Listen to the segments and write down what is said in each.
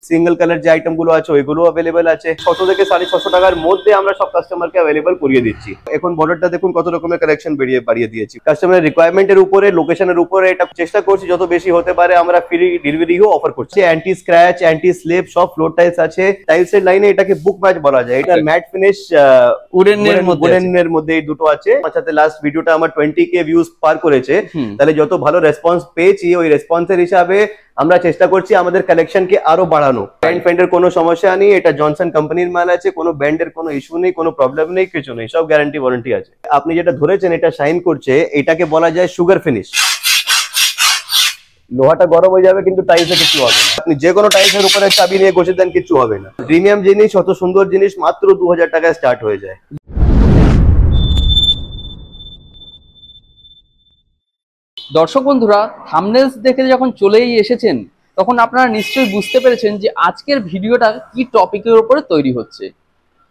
Single colour যে item গুলো আছে ওইগুলো অ্যাভেলেবেল আছে। 600 থেকে 650 টাকার মধ্যে আমরা সব কাস্টমারকে অ্যাভেলেবেল করিয়ে দিচ্ছি। এখন বর্ডারটা দেখুন কত রকমের কালেকশন বাড়িয়ে দিয়েছি। কাস্টমারের রিকোয়ারমেন্টের উপরে, লোকেশনের উপরে এটা চেষ্টা করছি যত বেশি হতে পারে আমরা ফ্রি ডেলিভারিও অফার করছি। অ্যান্টি স্ক্র্যাচ, অ্যান্টি স্লিপ সব ফ্লোর টাইলস আছে। টাইলসের লাইনে এটাকে বুক ম্যাচ বলা যায়। এটা ম্যাট ফিনিশ উডেনের মধ্যে এই দুটো আছে। আমার সাথে লাস্ট ভিডিওটা আমার 20K ভিউজ পার করেছে। তাহলে যত ভালো রেসপন্স পেয়েছি ওই রেসপন্সের হিসাবে আমরা চেষ্টা করছি আমাদের কালেকশনকে আরো বাড়ানো। ব্যান্ডের কোনো সমস্যা নেই, এটা জনসন কোম্পানির মাল আছে, কোনো ব্যান্ডের কোনো ইস্যু নেই, কোনো প্রবলেম নেই, কিছু নেই, সব গ্যারান্টি ওয়ারেন্টি আছে। আপনি যেটা ধরেছেন এটা শাইন করছে, এটাকে বলা যায় সুগার ফিনিশ। লোহাটা গরম হয়ে যাবে কিন্তু টাইলসে কিছু হবে না। আপনি যে কোনো টাইলসের উপরে চাবি নিয়ে ঘষে দেন কিছু হবে না। প্রিমিয়াম জিনিস, অত সুন্দর জিনিস মাত্র 2000 টাকায় স্টার্ট হয়ে যায়। দর্শক বন্ধুরা, থাম্বনেলস দেখে যখন চলেই এসেছেন তখন আপনারা নিশ্চয়ই বুঝতে পেরেছেন যে আজকের ভিডিওটা কি টপিকের উপরে তৈরি হচ্ছে।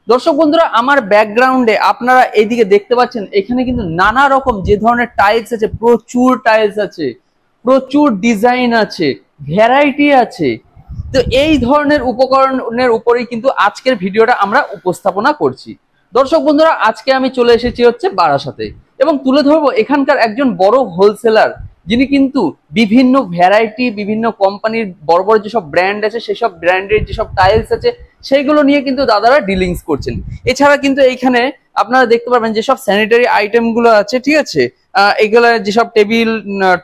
দর্শক বন্ধুরা, আমার ব্যাকগ্রাউন্ডে আপনারা এইদিকে দেখতে পাচ্ছেন এখানে কিন্তু নানা রকম যে ধরনের টাইলস আছে, প্রচুর টাইলস আছে, প্রচুর ডিজাইন আছে, ভ্যারাইটি আছে। তো এই ধরনের উপকরণের উপরেই কিন্তু আজকের ভিডিওটা আমরা উপস্থাপনা করছি। দর্শক বন্ধুরা, আজকে আমি চলে এসেছি হচ্ছে বারাসাতে এবং তুলে ধরবো এখানকার একজন বড় হোলসেলার, যিনি কিন্তু বিভিন্ন ভ্যারাইটি, বিভিন্ন কোম্পানির বড় বড় যেসব ব্র্যান্ড আছে সেসব ব্র্যান্ডের যেসব টাইলস আছে সেইগুলো নিয়ে কিন্তু দাদারা ডিলিংস করছেন। এছাড়া কিন্তু এইখানে আপনারা দেখতে পারবেন যেসব স্যানিটারি আইটেম গুলো আছে, ঠিক আছে, এইগুলো যেসব টেবিল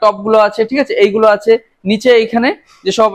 টপ গুলো আছে, ঠিক আছে, এইগুলো আছে। নিচে এইখানে যেসব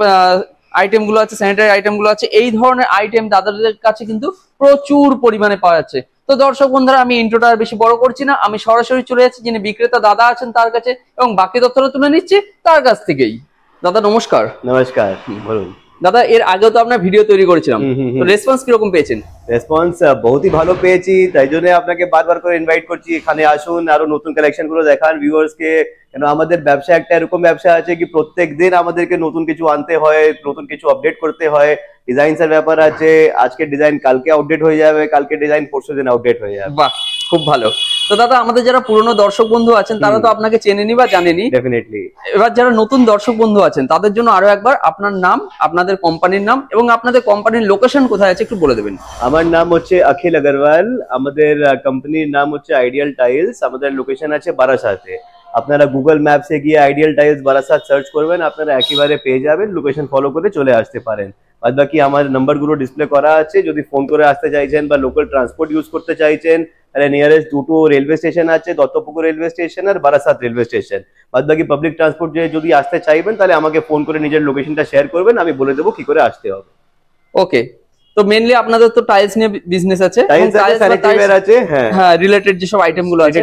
আইটেম গুলো আছে, স্যানিটারি আইটেম গুলো আছে, এই ধরনের আইটেম দাদাদের কাছে কিন্তু প্রচুর পরিমাণে পাওয়া যাচ্ছে। তো দর্শক বন্ধুরা, আমি ইন্ট্রোটা আর বেশি বড় করছি না, আমি সরাসরি চলে যাচ্ছি যিনি বিক্রেতা দাদা আছেন তার কাছে এবং বাকি তথ্যটা তুলে নিচ্ছি তার কাছ থেকেই। দাদা নমস্কার। নমস্কার, বলুন। দাদা, এর আগেও তো আপনার ভিডিও তৈরি করেছিলাম, তো রেসপন্স কিরকম পেয়েছেন? রেসপন্স বহুতই ভালো পেয়েছি, তাই জন্য আপনাকে বারবার করে ইনভাইট করছি এখানে আসুন, আরো নতুন কালেকশন গুলো দেখান ভিউয়ার্স কে। কেন আমাদের ব্যবসা একটা এরকম ব্যবসা আছে কি প্রত্যেক দিন আমাদেরকে নতুন কিছু আনতে হয়, নতুন কিছু আপডেট করতে হয়। ডিজাইনস এর ব্যাপার আছে, আজকে ডিজাইন কালকে আপডেট হয়ে যাবে, কালকে ডিজাইন পরশু দিন আপডেট হয়ে যাবে। বাহ, খুব ভালো। তো দাদা, আমাদের যারা পুরনো দর্শক বন্ধু আছেন তারা তো আপনাকে চেনেনি বা জানেনি, ডেফিনেটলি। এবার যারা নতুন দর্শক বন্ধু আছেন তাদের জন্য আরো একবার আপনার নাম, আপনাদের কোম্পানির নাম এবং আপনাদের কোম্পানির লোকেশন কোথায় আছে একটু বলে দেবেন। আমার নাম হচ্ছে অখিল আগরওয়াল, আমাদের কোম্পানির নাম হচ্ছে আইডিয়াল টাইলস, আমাদের লোকেশন আছে বারাসাতে। আপনারা গুগল ম্যাপসে গিয়ে আইডিয়াল টাইলস বারাসাত সার্চ করবেন, আপনারা একেবারে পেয়ে যাবেন, লোকেশন ফলো করে চলে আসতে পারেন। বাদ বাকি আমার নাম্বারগুলো ডিসপ্লে করা আছে, যদি ফোন করে আসতে চাইছেন বা লোকাল ট্রান্সপোর্ট ইউজ করতে চাইছেন তাহলে নিয়ারেস্ট দুটো রেলওয়ে স্টেশন আছে, দত্তপুকুর রেলওয়ে স্টেশন আর বারাসাত রেলওয়ে স্টেশন। বাদ বাকি পাবলিক ট্রান্সপোর্ট যদি আসতে চাইবেন তাহলে আমাকে ফোন করে নিজের লোকেশনটা শেয়ার করবেন, আমি বলে দেবো কি করে আসতে হবে। ওকে, তো মেইনলি আপনাদের তো টাইলস নিয়ে বিজনেস আছে, হ্যাঁ, রিলেটেড যেসব আইটেম গুলো আছে,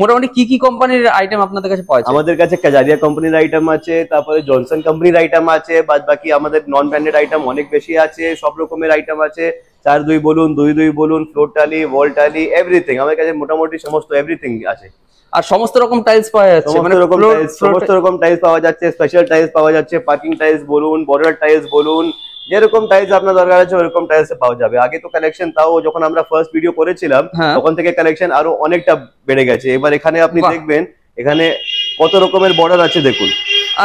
মোটামুটি কি কি কোম্পানির আইটেম আপনাদের কাছে পাওয়া যায়? আমাদের কাছে কাজারিয়া কোম্পানির আইটেম আছে, তারপরে জনসন কোম্পানির আইটেম আছে, বাদ বাকি আমাদের নন ব্র্যান্ডেড আইটেম অনেক বেশি আছে, সব রকমের আইটেম আছে। 4-2 বলুন, 2-2 বলুন, ফ্লোর টালি, ওয়াল টালি, এভরিথিং আমার কাছে মোটামুটি সমস্ত এভরিথিং আছে। আর সমস্ত রকম টাইলস পাওয়া যাচ্ছে, মানে সমস্ত রকম টাইলস পাওয়া যাচ্ছে, স্পেশাল টাইলস পাওয়া যাচ্ছে, পার্কিং টাইলস বলুন, বর্ডার টাইলস বলুন, যেরকম টাইলস আপনার দরকার আছে ওরকম টাইলস পাওয়া যাবে। আগে তো কালেকশন, তাও যখন আমরা ফার্স্ট ভিডিও করেছিলাম তখন থেকে কালেকশন আরো অনেকটা বেড়ে গেছে। এবার এখানে আপনি দেখবেন এখানে কত রকমের বর্ডার আছে, দেখুন।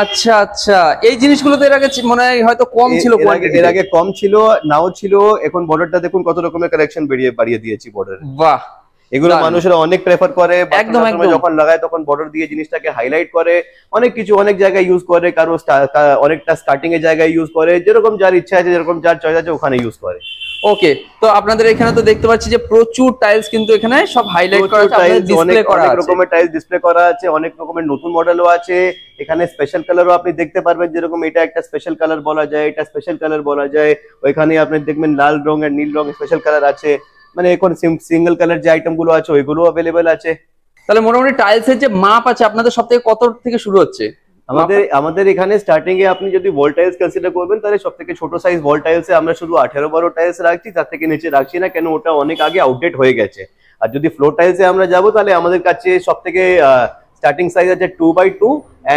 আচ্ছা আচ্ছা, এই জিনিসগুলো তো এর আগে মনে হয় হয়তো কম ছিল, এর আগে কম ছিল, নাও ছিল, এখন বর্ডারটা দেখুন কত রকমের কালেকশন বাড়িয়ে দিয়েছি বর্ডার। বাহ, এগুলো মানুষেরা অনেক প্রেফার করে, যখন লাগায় তখন বর্ডার দিয়ে জিনিসটাকে হাইলাইট করে, অনেক কিছু অনেক জায়গায় ইউজ করে, কারো অনেকটা স্টার্টিং এর জায়গায় ইউজ করে, যেরকম যার ইচ্ছা আছে, যেরকম যার চয়েস আছে ওখানে ইউজ করে। ওকে, তো আপনাদের এখানে তো দেখতে পাচ্ছি যে প্রচুর টাইলস কিন্তু এখানে সব হাইলাইট করা আছে, আপনাদের ডিসপ্লে করা আছে, অনেক রকমের টাইলস ডিসপ্লে করা আছে, অনেক রকমের নতুন মডেলও আছে। এখানে স্পেশাল কালারও আপনি দেখতে পারবেন, যেরকম এটা একটা স্পেশাল কালার বলা যায়, এটা স্পেশাল কালার বলা যায়। ওইখানে আপনি দেখবেন লাল রং আর নীল রং স্পেশাল কালার আছে। মানে এখন সিঙ্গেল কালার যে আইটেম গুলো আছে ওইগুলো অ্যাভেলেবেল আছে। তাহলে মোটামুটি টাইলস এর যে মাপ আছে আপনাদের সব থেকে কত থেকে শুরু হচ্ছে? আমাদের এখানে স্টার্টিং এ আপনি যদি ওয়াল টাইলস কনসিডার করবেন তাহলে সব থেকে ছোট সাইজ ওয়াল টাইলস এ আমরা শুধু 18-12 টাইলস রাখছি, তার থেকে নিচে রাখছি না, কেন ওটা অনেক আগে আউটডেট হয়ে গেছে। আর যদি ফ্লোর টাইলস এ আমরা যাবো তাহলে আমাদের কাছে সব থেকে স্টার্টিং সাইজ আছে 2x2,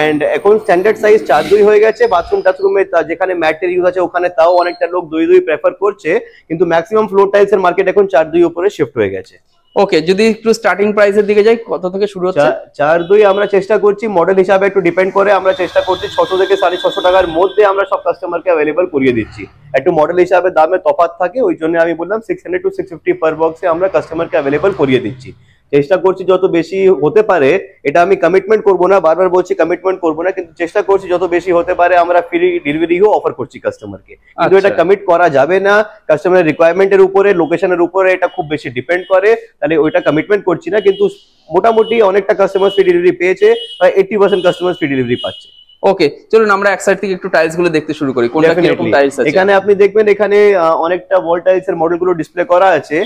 এন্ড এখন স্ট্যান্ডার্ড সাইজ 4-2 হয়ে গেছে। বাথরুম টাথরুমে যেখানে ম্যাটের ইউজ আছে ওখানে তাও অনেকটা লোক 2-2 প্রেফার করছে, কিন্তু ম্যাক্সিমাম ফ্লোর টাইলস এর মার্কেট এখন 4-2 উপরে শিফট হয়ে গেছে। ওকে, যদি একটু স্টার্টিং প্রাইসের দিকে যাই, কত থেকে শুরু হচ্ছে? 4.2 আমরা চেষ্টা করছি, মডেল হিসাবে একটু ডিপেন্ড করে, আমরা চেষ্টা করছি 600 থেকে 650 টাকার মধ্যে আমরা সব কাস্টমারকে অ্যাভেলেবল করিয়ে দিচ্ছি। একটু মডেল হিসাবে দামে তফাৎ থাকে, ওই জন্য আমি বললাম 600 to 650 পার বক্সে আমরা কাস্টমারকে অ্যাভেলেবল করিয়ে দিচ্ছি। চেষ্টা করছি যত বেশি হতে পারে, এটা আমি কমিটমেন্ট করবো না, বারবার বলছি কমিটমেন্ট করবো না, কিন্তু চেষ্টা করছি যত বেশি হতে পারে আমরা ফ্রি ডেলিভারিও অফার করছি কাস্টমারকে। কিন্তু এটা কমিট করা যাবে না, কাস্টমারের রিকোয়ারমেন্টের উপরে, লোকেশনের উপরে এটা খুব বেশি ডিপেন্ড করে, তাহলে ওইটা কমিটমেন্ট করছি না। কিন্তু মোটামুটি অনেকটা কাস্টমার ফ্রি ডেলিভারি পেয়েছে, প্রায় 80% কাস্টমার ফ্রি ডেলিভারি পাচ্ছে। ওকে, চলুন আমরা এক সাইড থেকে একটু টাইলস গুলো দেখতে শুরু করি। কোনটা কি রকম টাইলস আছে? এখানে আপনি দেখবেন এখানে অনেকটা ওয়াল টাইলস এর মডেলগুলো ডিসপ্লে করা আছে,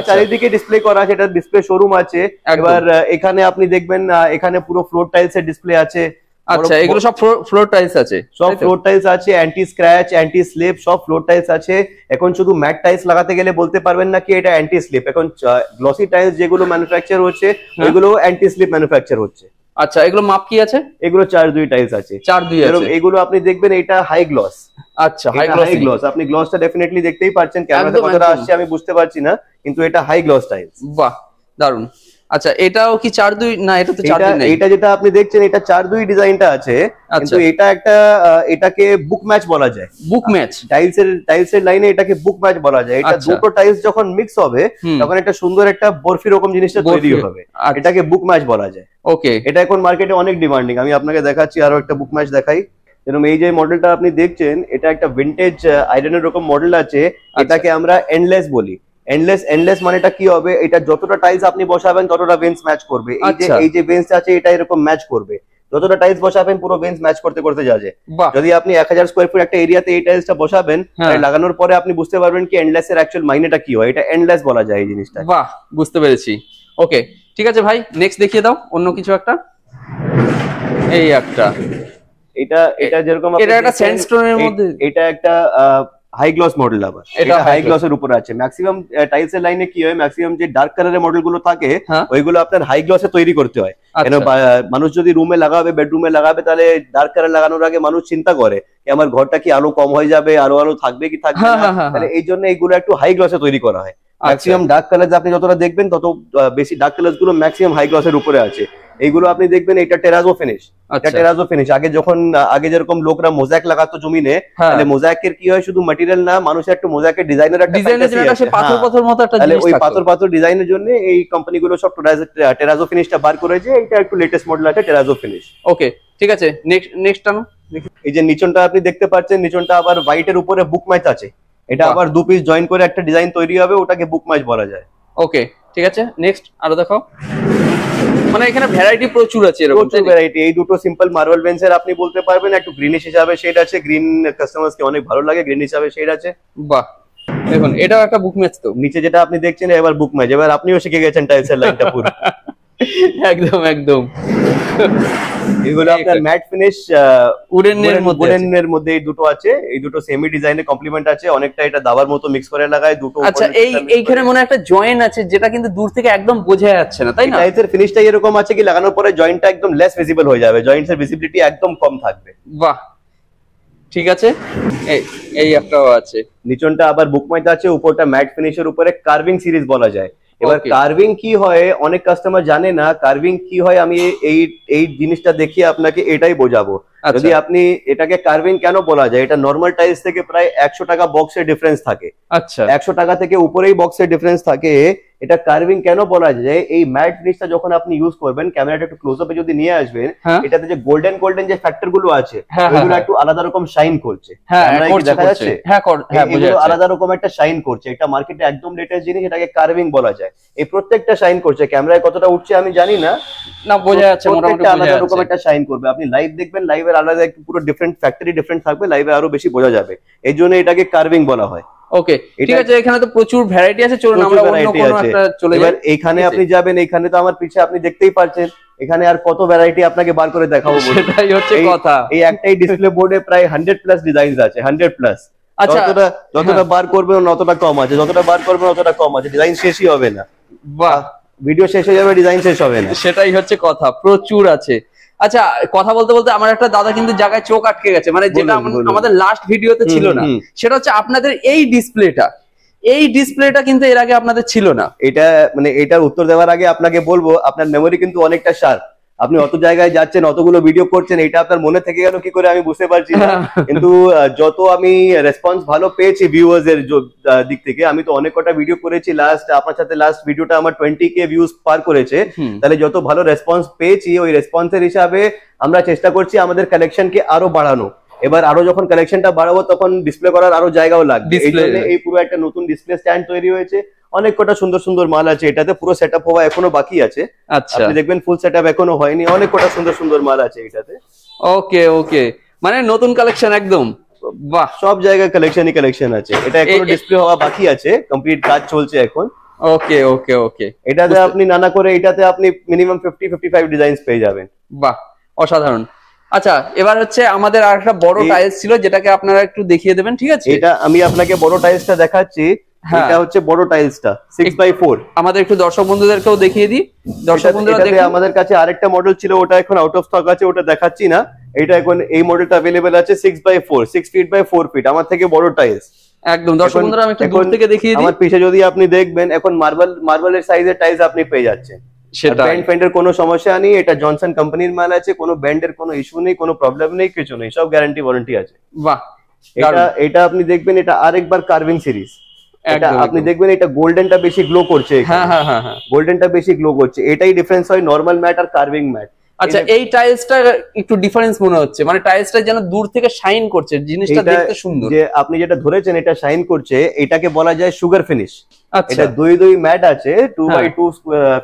চারিদিকে ডিসপ্লে করা আছে, এটা ডিসপ্লে শোরুম আছে। এবার এখানে আপনি দেখবেন এখানে পুরো ফ্লোর টাইলস এর ডিসপ্লে আছে। আচ্ছা, এগুলো সব ফ্লোর টাইলস আছে? সব ফ্লোর টাইলস আছে, অ্যান্টি স্ক্র্যাচ, অ্যান্টি স্লিপ, সব ফ্লোর টাইলস আছে। এখন শুধু ম্যাট টাইলস লাগাতে গেলে বলতে পারবেন না কি এটা অ্যান্টি স্লিপ। এখন গ্লসি টাইলস যেগুলো ম্যানুফ্যাকচার হচ্ছে ওইগুলো অ্যান্টি স্লিপ ম্যানুফ্যাকচার হচ্ছে। আচ্ছা, এগুলো মাপ কি আছে? এগুলো 4.2 টাইলস আছে। 4.2 আছে। এগুলো আপনি দেখবেন এটা হাই গ্লস। আচ্ছা, হাই গ্লস, আপনি গ্লসটা ডেফিনেটলি দেখতেই পাচ্ছেন, ক্যামেরাতে কতটা আসছে আমি বুঝতে পারছি না, কিন্তু এটা হাই গ্লস টাইলস। বাহ, দারুন। আচ্ছা, এটাও কি 4.2? না, এটা তো 4.2 নেই। এটা যেটা আপনি দেখছেন এটা 4.2 ডিজাইনটা আছে, কিন্তু এটা একটা এটাকে বুক ম্যাচ বলা যায়। বুক ম্যাচ টাইলসের লাইনে এটাকে বুক ম্যাচ বলা যায়। এটা দুটো টাইলস যখন মিক্স হবে তখন একটা সুন্দর একটা বরফি রকম জিনিসটা তৈরি হবে, এটাকে বুক ম্যাচ বলা যায়। ওকে, এটা এখন মার্কেটে অনেক ডিমান্ডিং। আমি আপনাকে দেখাচ্ছি, আরো একটা বুক ম্যাচ দেখাই। যেরকম এই যে মডেলটা আপনি দেখছেন, এটা একটা ভিন্টেজ আয়রনের রকম মডেল আছে, এটাকে আমরা এন্ডলেস বলি। এন্ডলেস মানেটা কি হবে, এটা যতটা টাইলস আপনি বসাবেন ততটা ভেন্স ম্যাচ করবে। এই যে ভেন্স আছে এটা এরকম ম্যাচ করবে, যতটা টাইলস বসাবেন পুরো ভেন্স ম্যাচ করতে করতে যাবে। যদি আপনি 1000 স্কয়ার ফুট একটা এরিয়াতে এই টাইলসটা বসাবেন, লাগানোর পরে আপনি বুঝতে পারবেন কি এন্ডলেস এর অ্যাকচুয়াল মাইনেটা কি হয়। এটা এন্ডলেস বলা যায় এই জিনিসটা। বাহ, বুঝতে পেরেছি। ওকে, ঠিক আছে ভাই, নেক্সট দেখিয়ে দাও অন্য কিছু একটা। এই একটা, এটা যেরকম এটা একটা স্যান্ডস্টোনের মধ্যে, এটা একটা হাই গ্লস মডেল। আবার এটা হাই গ্লসের উপরে আছে। ম্যাক্সিমাম টাইলস এর লাইনে কি হয়, ম্যাক্সিমাম যে ডার্ক কালারের মডেল গুলো থাকে ওইগুলো আপনার হাই গ্লসে তৈরি করতে হয়। কেন মানুষ যদি রুমে লাগাবে, বেডরুমে লাগাবে, তাহলে ডার্ক কালার লাগানোর আগে মানুষ চিন্তা করে যে আমার ঘরটা কি আলো কম হয়ে যাবে, আলো থাকবে কি থাকবে না, তাহলে এই জন্য এইগুলো একটু হাই গ্লসে তৈরি করা হয়। ম্যাক্সিমাম ডার্ক কালার আপনি যতটা দেখবেন তত বেশি ডার্ক কালার গুলো ম্যাক্সিমাম হাই গ্লসের উপরে আছে। এইগুলো আপনি দেখবেন এটা টেরাজো ফিনিশ। এটা টেরাজো ফিনিশ। আগে যেরকম লোকরা মোজাইক লাগাতো জমিনে, তাহলে মোজাইকের কি হয়, শুধু ম্যাটেরিয়াল না, মানুষের একটু মোজাইকের ডিজাইনের একটা পাথর মতো একটা জিনিস, ওই পাথর ডিজাইনের জন্য এই কোম্পানিগুলো সব টেরাজো ফিনিশটা বার করেছে। এটা একটু লেটেস্ট মডেল আছে টেরাজো ফিনিশ। ওকে, ঠিক আছে, নেক্সট আনো। এই যে নিচনটা আপনি দেখতে পাচ্ছেন, নিচনটা আবার হোয়াইটের উপরে বুক ম্যাচ আছে। এটা আবার দু পিস জয়েন করে একটা ডিজাইন তৈরি হবে, ওটাকে বুক ম্যাচ বলা যায়। ওকে, ঠিক আছে, নেক্সট আরো দেখাও। মানে এখানে ভ্যারাইটি প্রচুর আছে, এরকম প্রচুর ভ্যারাইটি। এই দুটো সিম্পল মার্বেল বেঞ্চের আপনি বলতে পারবেন একটু গ্রিনিশ হিসাবে শেড আছে, গ্রিন কাস্টমারকে অনেক ভালো লাগে, গ্রিন হিসাবে শেড আছে। বাহ, দেখুন এটাও একটা বুক ম্যাচ। তো নিচে যেটা আপনি দেখছেন এবার বুক ম্যাচ। এবার আপনিও শিখে গেছেন টাইলসের লাইনটা পুরো। একদম একদম। এগুলো আপনার ম্যাট ফিনিশ উডেনের মধ্যে এই দুটো আছে। এই দুটো সেমি ডিজাইনে কমপ্লিমেন্ট আছে, অনেকটা এটা দাবার মতো মিক্স করে লাগায় দুটো। আচ্ছা, এইখানে মনে একটা জয়েন্ট আছে যেটা কিন্তু দূর থেকে একদম বোঝা যাচ্ছে না, তাই না? টাইলসের ফিনিশটা এরকম আছে কি লাগানোর পরে জয়েন্টটা একদম লেস ভিজিবল হয়ে যাবে, জয়েন্টসের ভিজিবিলিটি একদম কম থাকবে। বাহ, ঠিক আছে। এই একটাও আছে। নিচনটা আবার বুক ম্যাচ আছে, উপরটা ম্যাট ফিনিশের উপরে কার্ভিং সিরিজ বলা যায়। এবার কার্ভিং কি হয় অনেক কাস্টমার জানে না, কার্ভিং কি হয় আমি এই জিনিসটা দেখিয়ে আপনাকে এটাই বোঝাবো। যদি আপনি এটাকে কার্ভিং কেন বলা যায়, এটা নরমাল টাইলস থেকে প্রায় 100 টাকা বক্সের ডিফারেন্স থাকে। আচ্ছা, 100 টাকা থেকে উপরেই বক্সের ডিফারেন্স থাকে। এটা কার্ভিং কেন বলা যায়, এই ম্যাট ফিনিশটা যখন আপনি ইউজ করবেন, ক্যামেরাটা একটু ক্লোজ আপে যদি নিয়ে আসবেন, এটাতে যে গোল্ডেন যে ফ্যাক্টর গুলো আছে ওগুলো একটু আলাদা রকম শাইন করছে। দেখা যাচ্ছে আলাদা রকম একটা শাইন করছে। এটা মার্কেটে একদম লেটেস্ট জিনিস, এটাকে কার্ভিং বলা যায়। এই প্রত্যেকটা শাইন করছে, ক্যামেরায় কতটা উঠছে আমি জানি না, বোঝা যাচ্ছে মোটামুটি আলাদা রকম একটা শাইন করবে। আপনি লাইভ দেখবেন, লাইভের আলাদা পুরো ডিফারেন্ট ফ্যাক্টরি ডিফারেন্ট থাকবে, লাইভে আরো বেশি বোঝা যাবে। এই জন্য এটাকে কার্ভিং বলা হয়। ওকে, ঠিক আছে, এখানে তো প্রচুর ভ্যারাইটি আছে, চলুন আমরা অন্য কোনো একটা চলে যাই। এইখানে আপনি যাবেন, এইখানে তো আমার পিছে আপনি দেখতেই পাচ্ছেন, এখানে আর কত ভ্যারাইটি আপনাকে বার করে দেখাবো। সেটাই হচ্ছে কথা। এই একটাই ডিসপ্লে বোর্ডে প্রায় 100+ ডিজাইনস আছে, 100+। আচ্ছা, যতটা বার করবেন ততটা কম আছে, যতটা বার করবেন ততটা কম আছে, ডিজাইন শেষই হবে না। বাহ, ভিডিও শেষ হয়ে যাবে, ডিজাইন শেষ হবে না। সেটাই হচ্ছে কথা, প্রচুর আছে। আচ্ছা, কথা বলতে বলতে আমার একটা দাদা কিন্তু জায়গায় চোখ আটকে গেছে, মানে যেটা আমাদের লাস্ট ভিডিওতে ছিল না, সেটা হচ্ছে আপনাদের এই ডিসপ্লেটা। এই ডিসপ্লেটা কিন্তু এর আগে আপনাদের ছিল না। এটা মানে এটার উত্তর দেওয়ার আগে আপনাকে বলবো, আপনার মেমোরি কিন্তু অনেকটা শার্প। আপনি অত জায়গায় যাচ্ছেন, অতগুলো ভিডিও করছেন, এটা আপনার মনে থেকে গেল কি করে আমি বুঝতে পারছি না। কিন্তু যত আমি রেসপন্স ভালো পেয়েছি ভিউয়ার্স এর দিক থেকে, আমি তো অনেক কটা ভিডিও করেছি, আপনার সাথে লাস্ট ভিডিওটা আমার 20K ভিউজ পার করেছে। তাহলে যত ভালো রেসপন্স পেয়েছি, ওই রেসপন্সের হিসাবে আমরা চেষ্টা করছি আমাদের কালেকশনকে আরো বাড়ানো। এবার আরো যখন কালেকশনটা বাড়াবো তখন ডিসপ্লে করার আরো জায়গাও লাগবে। এই জন্য এই পুরো একটা নতুন ডিসপ্লে স্ট্যান্ড তৈরি হয়েছে। অনেক কটা সুন্দর সুন্দর মাল আছে এটাতে, পুরো সেটআপ হওয়া এখনো বাকি আছে। আচ্ছা, আপনি দেখবেন ফুল সেটআপ এখনো হয়নি, অনেক কটা সুন্দর সুন্দর মাল আছে এটাতে। ওকে ওকে, মানে নতুন কালেকশন একদম। বাহ, সব জায়গায় কালেকশন আছে। এটা এখনো ডিসপ্লে হওয়া বাকি আছে, কমপ্লিট কাজ চলছে এখন। ওকে ওকে ওকে, এটাতে আপনি নানা করে এটাতে আপনি মিনিমাম 50-55 ডিজাইনস পেয়ে যাবেন। বাহ, অসাধারণ। আচ্ছা, এবার হচ্ছে আমাদের আরেকটা বড় টাইলস ছিল, যেটাকে আপনারা একটু দেখিয়ে দেবেন, ঠিক আছে? এটা আমি আপনাকে বড় টাইলসটা দেখাচ্ছি। এটা হচ্ছে বড় টাইলসটা 6x4। আমাদের একটু দর্শক বন্ধুদেরকেও দেখিয়ে দিই। দর্শক বন্ধুরা দেখুন, আমাদের কাছে আরেকটা মডেল ছিল, ওটা এখন আউট অফ স্টক আছে, ওটা দেখাচ্ছি না। এটা এখন এই মডেলটা अवेलेबल আছে 6x4, 6 ফিট বাই 4 ফিট, আমার থেকে বড় টাইলস একদম। দর্শক বন্ধুরা আমি একটু দূর থেকে দেখিয়ে দিই। আমার পিছে যদি আপনি দেখবেন, এখন মার্বেলের সাইজের টাইলস আপনি পেয়ে যাচ্ছেন। সেটা ব্যান্ডের কোনো সমস্যা নেই, এটা জনসন কোম্পানির মাল আছে, কোনো ব্যান্ডের কোনো ইস্যু নেই, কোনো প্রবলেম নেই, কিছু নেই, সব গ্যারান্টি ওয়ারেন্টি আছে। বাহ, এটা আপনি দেখবেন, এটা আরেকবার কার্ভিং সিরিজ। এটা আপনি দেখবেন, এটা গোল্ডেনটা বেশি গ্লো করছে। হ্যাঁ হ্যাঁ হ্যাঁ, গোল্ডেনটা বেশি গ্লো করছে, এটাই ডিফারেন্স হয় নরমাল ম্যাট আর কার্ভিং ম্যাট। আচ্ছা, এই টাইলসটা একটু ডিফারেন্স মনে হচ্ছে, মানে টাইলসটা যেন দূর থেকে শাইন করছে, জিনিসটা দেখতে সুন্দর। যে আপনি যেটা ধরেছেন এটা শাইন করছে, এটাকে বলা যায় সুগার ফিনিশ। আচ্ছা, এটা দুই ম্যাট আছে, 2x2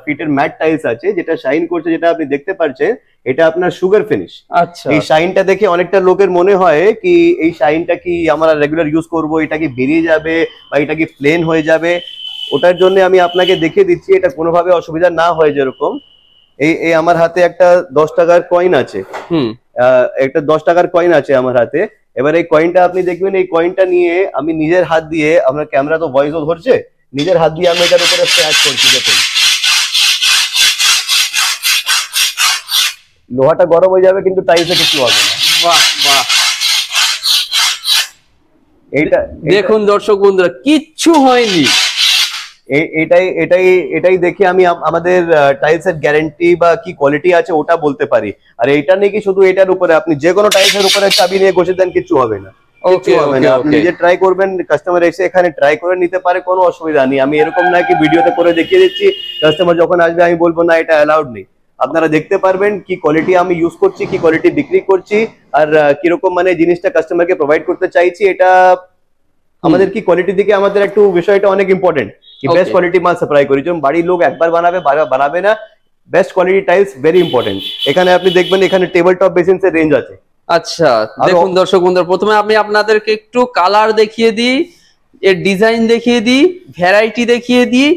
ফিটের ম্যাট টাইলস আছে, যেটা শাইন করছে, যেটা আপনি দেখতে পাচ্ছেন, এটা আপনার সুগার ফিনিশ। আচ্ছা, এই শাইনটা দেখে অনেকটা লোকের মনে হয় কি এই শাইনটা কি আমরা রেগুলার ইউজ করব, এটা কি বেরিয়ে যাবে বা এটা কি প্লেন হয়ে যাবে। ওটার জন্য আমি আপনাকে দেখিয়ে দিচ্ছি, এটা কোনোভাবে অসুবিধা না হয়। যেরকম এই আমার হাতে একটা 10 টাকার কয়েন আছে, একটা 10 টাকার কয়েন আছে আমার হাতে। এবার এই কয়েনটা আপনি দেখবেন, এই কয়েনটা নিয়ে আমি নিজের হাত দিয়ে, আপনার ক্যামেরা তো ভয়েসও ধরছে, নিজের হাত দিয়ে আমি এটার উপরে স্ক্র্যাচ করছি। দেখুন লোহাটা গরম হয়ে যাবে কিন্তু টাইলসে কিছু হবে না। বাহ বাহ, এইটা দেখুন দর্শক বন্ধুরা, কিচ্ছু হয়নি। এটাই দেখে আমি আমাদের টাইলসের গ্যারান্টি বা কি কোয়ালিটি আছে ওটা বলতে পারি। আর এটা নেই কি শুধু এটার উপরে, আপনি যে কোনো টাইলসের উপরে চাবি নিয়ে ঘষে দেন, কিছু হবে না। আপনি নিজে ট্রাই করবেন, কাস্টমার এসে এখানে ট্রাই করে নিতে পারে, কোনো অসুবিধা নেই। আমি এরকম না কি ভিডিওতে করে দেখিয়ে দিচ্ছি, কাস্টমার যখন আসবে আমি বলবো না এটা অ্যালাউড নেই। আপনারা দেখতে পারবেন কি কোয়ালিটি আমি ইউজ করছি, কি কোয়ালিটি বিক্রি করছি, আর কিরকম মানে জিনিসটা কাস্টমারকে প্রোভাইড করতে চাইছি। এটা আমাদের কি কোয়ালিটির দিকে আমাদের একটু বিষয়টা অনেক ইম্পর্টেন্ট, কি বেস্ট কোয়ালিটি মাল সাপ্লাই করি। যেমন বাড়ির লোক একবার বানাবে না, best quality tiles very important. এখানে আপনি দেখবেন, এখানে টেবিল টপ বেসিনস এর রেঞ্জ আছে। আচ্ছা, দেখুন দর্শক বন্ধুরা, প্রথমে আমি আপনাদেরকে একটু কালার দেখিয়ে দিই, এর ডিজাইন দেখিয়ে দিই, ভ্যারাইটি দেখিয়ে দিই।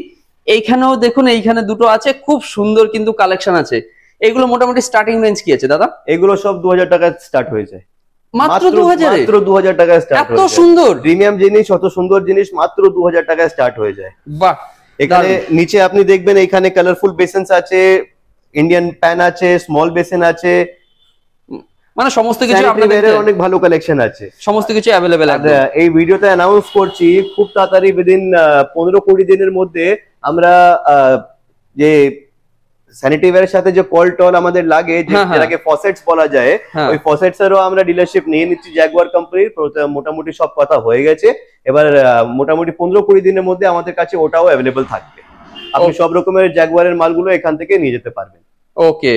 এইখানেও দেখুন, এইখানে দুটো আছে, খুব সুন্দর কিন্তু কালেকশন আছে। এগুলো মোটামুটি স্টার্টিং রেঞ্জ কি আছে দাদা? এগুলো সব 2000 টাকা স্টার্ট হয়ে যায়। মাত্র 2000? মাত্র 2000 টাকা স্টার্ট। এত সুন্দর প্রিমিয়াম জিনিস, অত সুন্দর জিনিস মাত্র 2000 টাকা স্টার্ট হয়ে যায়। বাহ, এখানে নিচে আপনি দেখবেন, এখানে কালারফুল বেসিনস আছে, ইন্ডিয়ান প্যান আছে, স্মল বেসিন আছে, মানে সমস্ত কিছু আপনাদের অনেক ভালো কালেকশন আছে, সমস্ত কিছু अवेलेबल আছে। এই ভিডিওতে অ্যানাউন্স করছি খুব তাড়াতাড়ি, উইদিন 15-20 দিনের মধ্যে আমরা যে স্যানিটারি সাথে যে কল টল আমাদের লাগে, যেটাকে ফসেটস বলা যায়, ওই ফসেটস এরও আমরা ডিলারশিপ নিয়ে নিচ্ছি জাগুয়ার কোম্পানির। মোটামুটি সব কথা হয়ে গেছে। এবার মোটামুটি 15-20 দিনের মধ্যে আমাদের কাছে ওটাও अवेलेबल থাকবে। আপনি সব রকমের জাগুয়ারের মালগুলো এখান থেকে নিয়ে যেতে পারবেন। ওকে।